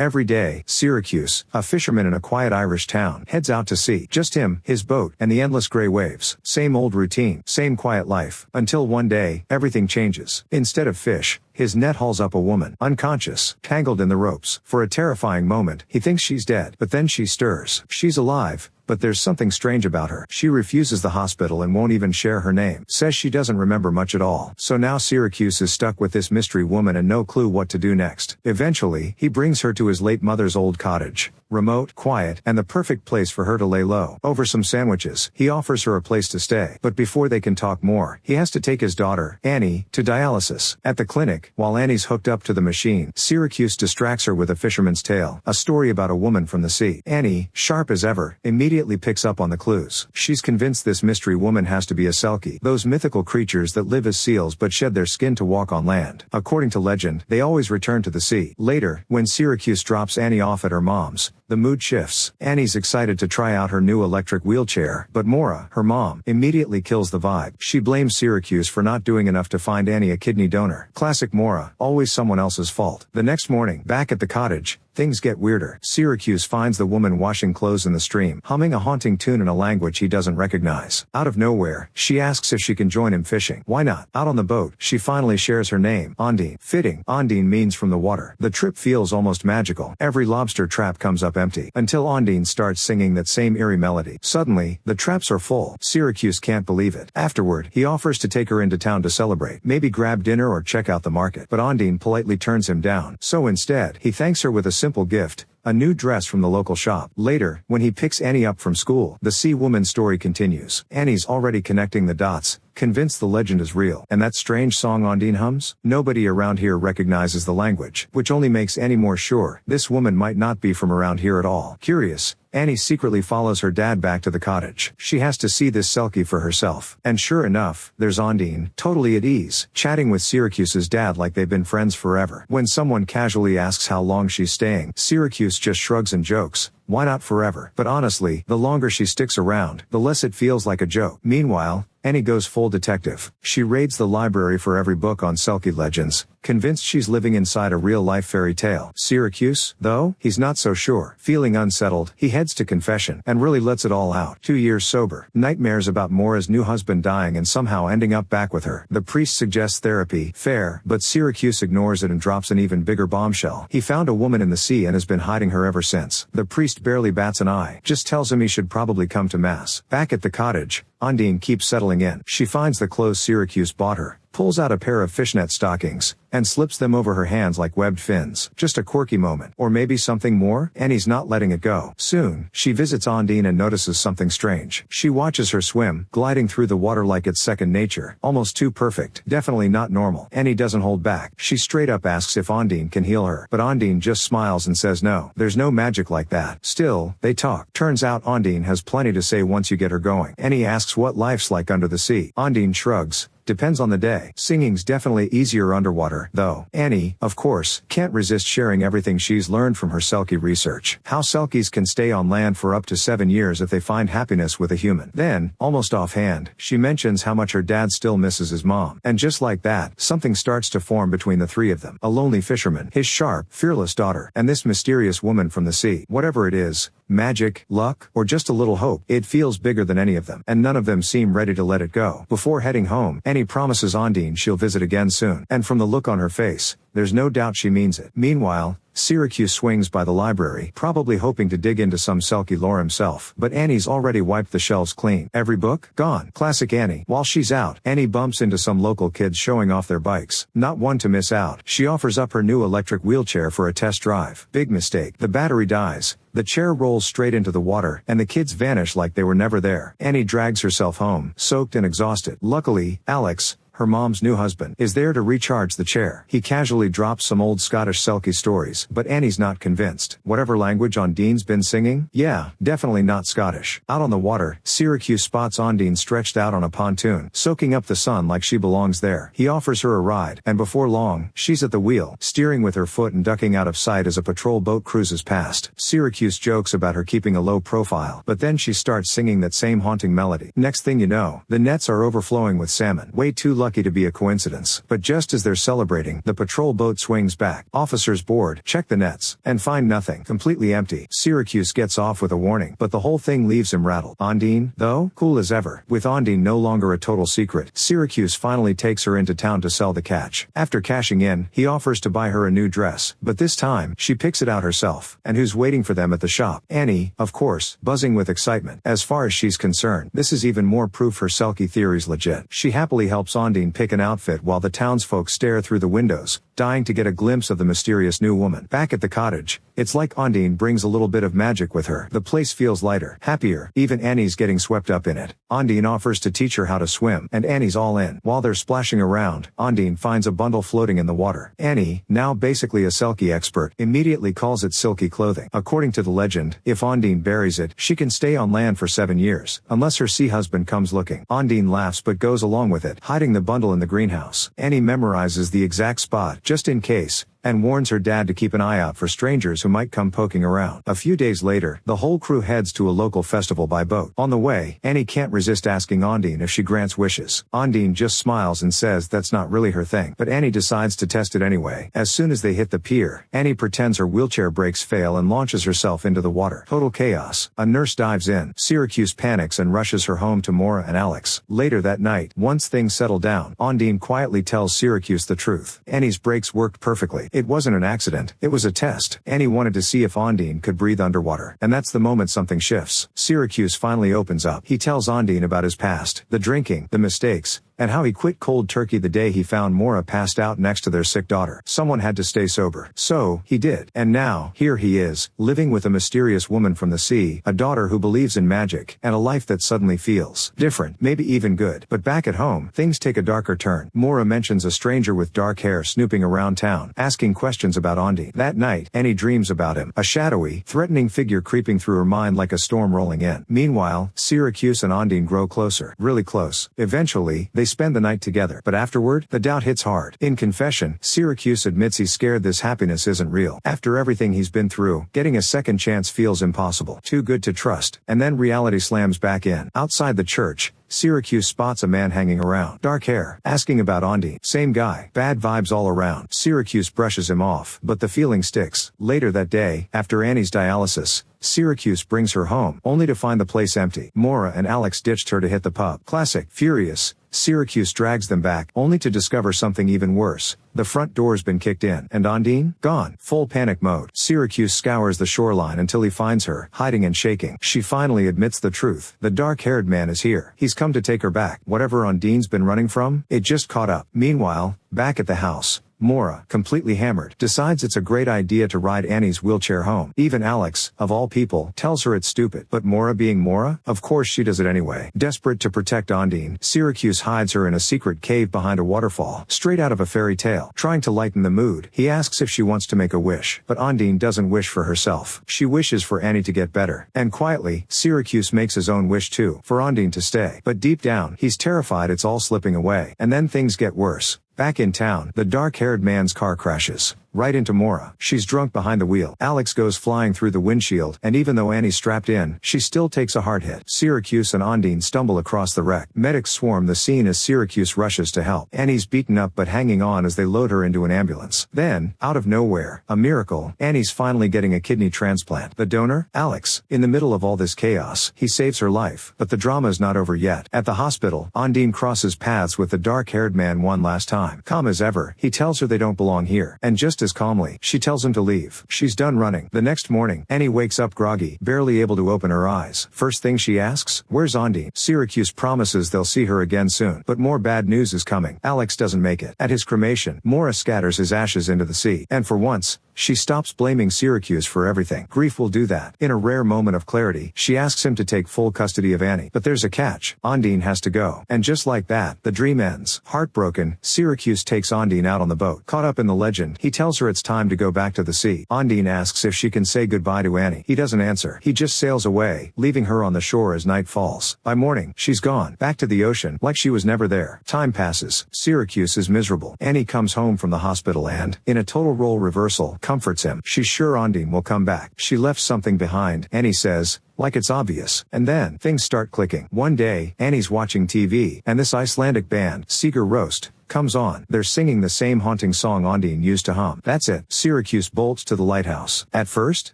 Every day, Syracuse, a fisherman in a quiet Irish town, heads out to sea. Just him, his boat, and the endless gray waves. Same old routine, same quiet life. Until one day, everything changes. Instead of fish, his net hauls up a woman, unconscious, tangled in the ropes. For a terrifying moment, he thinks she's dead, but then she stirs. She's alive, but there's something strange about her. She refuses the hospital and won't even share her name. Says she doesn't remember much at all. So now Syracuse is stuck with this mystery woman and no clue what to do next. Eventually, he brings her to his late mother's old cottage. Remote, quiet, and the perfect place for her to lay low. Over some sandwiches, he offers her a place to stay. But before they can talk more, he has to take his daughter, Annie, to dialysis. At the clinic, while Annie's hooked up to the machine, Syracuse distracts her with A Fisherman's Tale, a story about a woman from the sea. Annie, sharp as ever, immediately picks up on the clues. She's convinced this mystery woman has to be a Selkie, those mythical creatures that live as seals but shed their skin to walk on land. According to legend, they always return to the sea. Later, when Syracuse drops Annie off at her mom's, the mood shifts. Annie's excited to try out her new electric wheelchair, but Maura, her mom, immediately kills the vibe. She blames Syracuse for not doing enough to find Annie a kidney donor. Classic Maura, always someone else's fault. The next morning, back at the cottage, things get weirder. Syracuse finds the woman washing clothes in the stream, humming a haunting tune in a language he doesn't recognize. Out of nowhere, she asks if she can join him fishing. Why not? Out on the boat, she finally shares her name, Ondine. Fitting, Ondine means from the water. The trip feels almost magical. Every lobster trap comes up empty, until Ondine starts singing that same eerie melody. Suddenly, the traps are full. Syracuse can't believe it. Afterward, he offers to take her into town to celebrate. Maybe grab dinner or check out the market. But Ondine politely turns him down. So instead, he thanks her with a simple gift, a new dress from the local shop. Later, when he picks Annie up from school, the sea woman story continues. Annie's already connecting the dots, convinced the legend is real. And that strange song Ondine hums? Nobody around here recognizes the language, which only makes Annie more sure this woman might not be from around here at all. Curious, Annie secretly follows her dad back to the cottage. She has to see this Selkie for herself. And sure enough, there's Ondine, totally at ease, chatting with Syracuse's dad like they've been friends forever. When someone casually asks how long she's staying, Syracuse just shrugs and jokes, why not forever? But honestly, the longer she sticks around, the less it feels like a joke. Meanwhile, Annie goes full detective. She raids the library for every book on Selkie legends, convinced she's living inside a real-life fairy tale. Syracuse, though, he's not so sure. Feeling unsettled, he heads to confession, and really lets it all out. 2 years sober. Nightmares about Maura's new husband dying and somehow ending up back with her. The priest suggests therapy, fair, but Syracuse ignores it and drops an even bigger bombshell. He found a woman in the sea and has been hiding her ever since. The priest barely bats an eye, just tells him he should probably come to mass. Back at the cottage, Ondine keeps settling in. She finds the clothes Syracuse bought her, pulls out a pair of fishnet stockings, and slips them over her hands like webbed fins. Just a quirky moment. Or maybe something more? Annie's not letting it go. Soon, she visits Ondine and notices something strange. She watches her swim, gliding through the water like it's second nature. Almost too perfect. Definitely not normal. Annie doesn't hold back. She straight up asks if Ondine can heal her. But Ondine just smiles and says no. There's no magic like that. Still, they talk. Turns out Ondine has plenty to say once you get her going. Annie asks what life's like under the sea. Ondine shrugs. Depends on the day. Singing's definitely easier underwater, though. Annie, of course, can't resist sharing everything she's learned from her Selkie research. How Selkies can stay on land for up to 7 years if they find happiness with a human. Then, almost offhand, she mentions how much her dad still misses his mom. And just like that, something starts to form between the three of them. A lonely fisherman, his sharp, fearless daughter, and this mysterious woman from the sea. Whatever it is, magic, luck, or just a little hope, it feels bigger than any of them, and none of them seem ready to let it go. Before heading home, Annie promises Ondine she'll visit again soon, and from the look on her face, there's no doubt she means it. Meanwhile, Syracuse swings by the library, probably hoping to dig into some Selkie lore himself. But Annie's already wiped the shelves clean. Every book? Gone. Classic Annie. While she's out, Annie bumps into some local kids showing off their bikes. Not one to miss out. She offers up her new electric wheelchair for a test drive. Big mistake. The battery dies. The chair rolls straight into the water, and the kids vanish like they were never there. Annie drags herself home, soaked and exhausted. Luckily, Alex, her mom's new husband, is there to recharge the chair. He casually drops some old Scottish Selkie stories, but Annie's not convinced. Whatever language Ondine's been singing? Yeah, definitely not Scottish. Out on the water, Syracuse spots Ondine stretched out on a pontoon, soaking up the sun like she belongs there. He offers her a ride, and before long, she's at the wheel, steering with her foot and ducking out of sight as a patrol boat cruises past. Syracuse jokes about her keeping a low profile, but then she starts singing that same haunting melody. Next thing you know, the nets are overflowing with salmon. Way too lucky to be a coincidence. But just as they're celebrating, the patrol boat swings back. Officers board, check the nets, and find nothing. Completely empty. Syracuse gets off with a warning, but the whole thing leaves him rattled. Ondine, though, cool as ever. With Ondine no longer a total secret, Syracuse finally takes her into town to sell the catch. After cashing in, he offers to buy her a new dress, but this time, she picks it out herself. And who's waiting for them at the shop? Annie, of course, buzzing with excitement. As far as she's concerned, this is even more proof her Selkie theory's legit. She happily helps Ondine pick an outfit while the townsfolk stare through the windows, dying to get a glimpse of the mysterious new woman. Back at the cottage, it's like Ondine brings a little bit of magic with her. The place feels lighter, happier, even Annie's getting swept up in it. Ondine offers to teach her how to swim, and Annie's all in. While they're splashing around, Ondine finds a bundle floating in the water. Annie, now basically a Selkie expert, immediately calls it silky clothing. According to the legend, if Ondine buries it, she can stay on land for 7 years, unless her sea husband comes looking. Ondine laughs but goes along with it, hiding the bundle in the greenhouse. Annie memorizes the exact spot, just in case, and warns her dad to keep an eye out for strangers who might come poking around. A few days later, the whole crew heads to a local festival by boat. On the way, Annie can't resist asking Ondine if she grants wishes. Ondine just smiles and says that's not really her thing, but Annie decides to test it anyway. As soon as they hit the pier, Annie pretends her wheelchair brakes fail and launches herself into the water. Total chaos. A nurse dives in. Syracuse panics and rushes her home to Maura and Alex. Later that night, once things settle down, Ondine quietly tells Syracuse the truth. Annie's brakes worked perfectly. It wasn't an accident, it was a test. Annie wanted to see if Ondine could breathe underwater. And that's the moment something shifts. Syracuse finally opens up. He tells Ondine about his past, the drinking, the mistakes, and how he quit cold turkey the day he found Maura passed out next to their sick daughter. Someone had to stay sober. So, he did. And now, here he is, living with a mysterious woman from the sea, a daughter who believes in magic, and a life that suddenly feels different, maybe even good. But back at home, things take a darker turn. Maura mentions a stranger with dark hair snooping around town, asking questions about Ondine. That night, Annie dreams about him, a shadowy, threatening figure creeping through her mind like a storm rolling in. Meanwhile, Syracuse and Ondine grow closer, really close. Eventually, they spend the night together. But afterward, the doubt hits hard. In confession, Syracuse admits he's scared this happiness isn't real. After everything he's been through, getting a second chance feels impossible. Too good to trust. And then reality slams back in. Outside the church, Syracuse spots a man hanging around. Dark hair, asking about Ondine. Same guy. Bad vibes all around. Syracuse brushes him off, but the feeling sticks. Later that day, after Annie's dialysis, Syracuse brings her home, only to find the place empty. Maura and Alex ditched her to hit the pub. Classic. Furious, Syracuse drags them back, only to discover something even worse. The front door's been kicked in, and Ondine? Gone. Full panic mode. Syracuse scours the shoreline until he finds her, hiding and shaking. She finally admits the truth. The dark-haired man is here. He's come to take her back. Whatever Ondine's been running from, it just caught up. Meanwhile, back at the house, Maura, completely hammered, decides it's a great idea to ride Annie's wheelchair home. Even Alex, of all people, tells her it's stupid. But Maura being Maura, of course she does it anyway. Desperate to protect Ondine, Syracuse hides her in a secret cave behind a waterfall, straight out of a fairy tale. Trying to lighten the mood, he asks if she wants to make a wish. But Ondine doesn't wish for herself. She wishes for Annie to get better. And quietly, Syracuse makes his own wish too, for Ondine to stay. But deep down, he's terrified it's all slipping away. And then things get worse. Back in town, the dark-haired man's car crashes right into Maura. She's drunk behind the wheel. Alex goes flying through the windshield, and even though Annie's strapped in, she still takes a hard hit. Syracuse and Ondine stumble across the wreck. Medics swarm the scene as Syracuse rushes to help. Annie's beaten up but hanging on as they load her into an ambulance. Then, out of nowhere, a miracle, Annie's finally getting a kidney transplant. The donor? Alex. In the middle of all this chaos, he saves her life. But the drama's not over yet. At the hospital, Ondine crosses paths with the dark-haired man one last time. Calm as ever, he tells her they don't belong here. And just as calmly, she tells him to leave. She's done running. The next morning, Annie wakes up groggy, barely able to open her eyes. First thing she asks, where's Ondine? Syracuse promises they'll see her again soon. But more bad news is coming. Alex doesn't make it. At his cremation, Maura scatters his ashes into the sea. And for once, she stops blaming Syracuse for everything. Grief will do that. In a rare moment of clarity, she asks him to take full custody of Annie. But there's a catch. Ondine has to go. And just like that, the dream ends. Heartbroken, Syracuse takes Ondine out on the boat. Caught up in the legend, he tells her it's time to go back to the sea. Ondine asks if she can say goodbye to Annie. He doesn't answer. He just sails away, leaving her on the shore as night falls. By morning, she's gone. Back to the ocean, like she was never there. Time passes. Syracuse is miserable. Annie comes home from the hospital and, in a total role reversal, comforts him. She's sure Ondine will come back. She left something behind. Annie says, like it's obvious. And then, things start clicking. One day, Annie's watching TV, and this Icelandic band, Sigur Rós, comes on. They're singing the same haunting song Ondine used to hum. That's it. Syracuse bolts to the lighthouse. At first,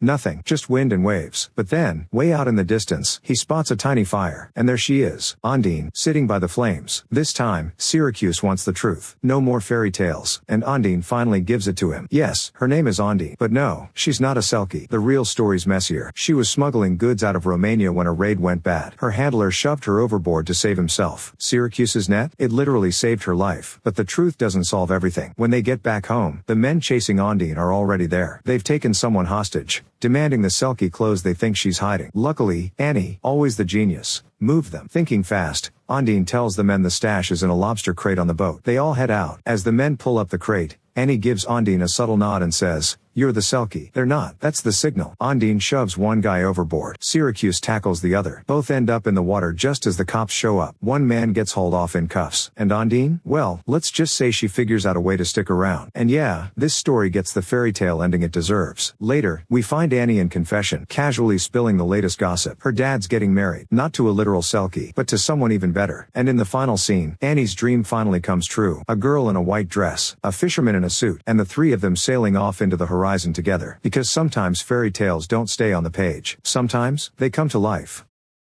nothing, just wind and waves. But then, way out in the distance, he spots a tiny fire. And there she is, Ondine, sitting by the flames. This time, Syracuse wants the truth. No more fairy tales. And Ondine finally gives it to him. Yes, her name is Ondine. But no, she's not a Selkie. The real story's messier. She was smuggling goods out of Romania when a raid went bad. Her handler shoved her overboard to save himself. Syracuse's net? It literally saved her life. But the truth doesn't solve everything. When they get back home, the men chasing Ondine are already there. They've taken someone hostage, demanding the Selkie clothes they think she's hiding. Luckily, Annie, always the genius, moved them. Thinking fast, Ondine tells the men the stash is in a lobster crate on the boat. They all head out. As the men pull up the crate, Annie gives Ondine a subtle nod and says, "You're the Selkie." They're not. That's the signal. Ondine shoves one guy overboard. Syracuse tackles the other. Both end up in the water just as the cops show up. One man gets hauled off in cuffs. And Ondine? Well, let's just say she figures out a way to stick around. And yeah, this story gets the fairy tale ending it deserves. Later, we find Annie in confession, casually spilling the latest gossip. Her dad's getting married. Not to a literal Selkie, but to someone even better. And in the final scene, Annie's dream finally comes true. A girl in a white dress, a fisherman in a suit, and the three of them sailing off into the horizon together. Because sometimes fairy tales don't stay on the page. Sometimes, they come to life.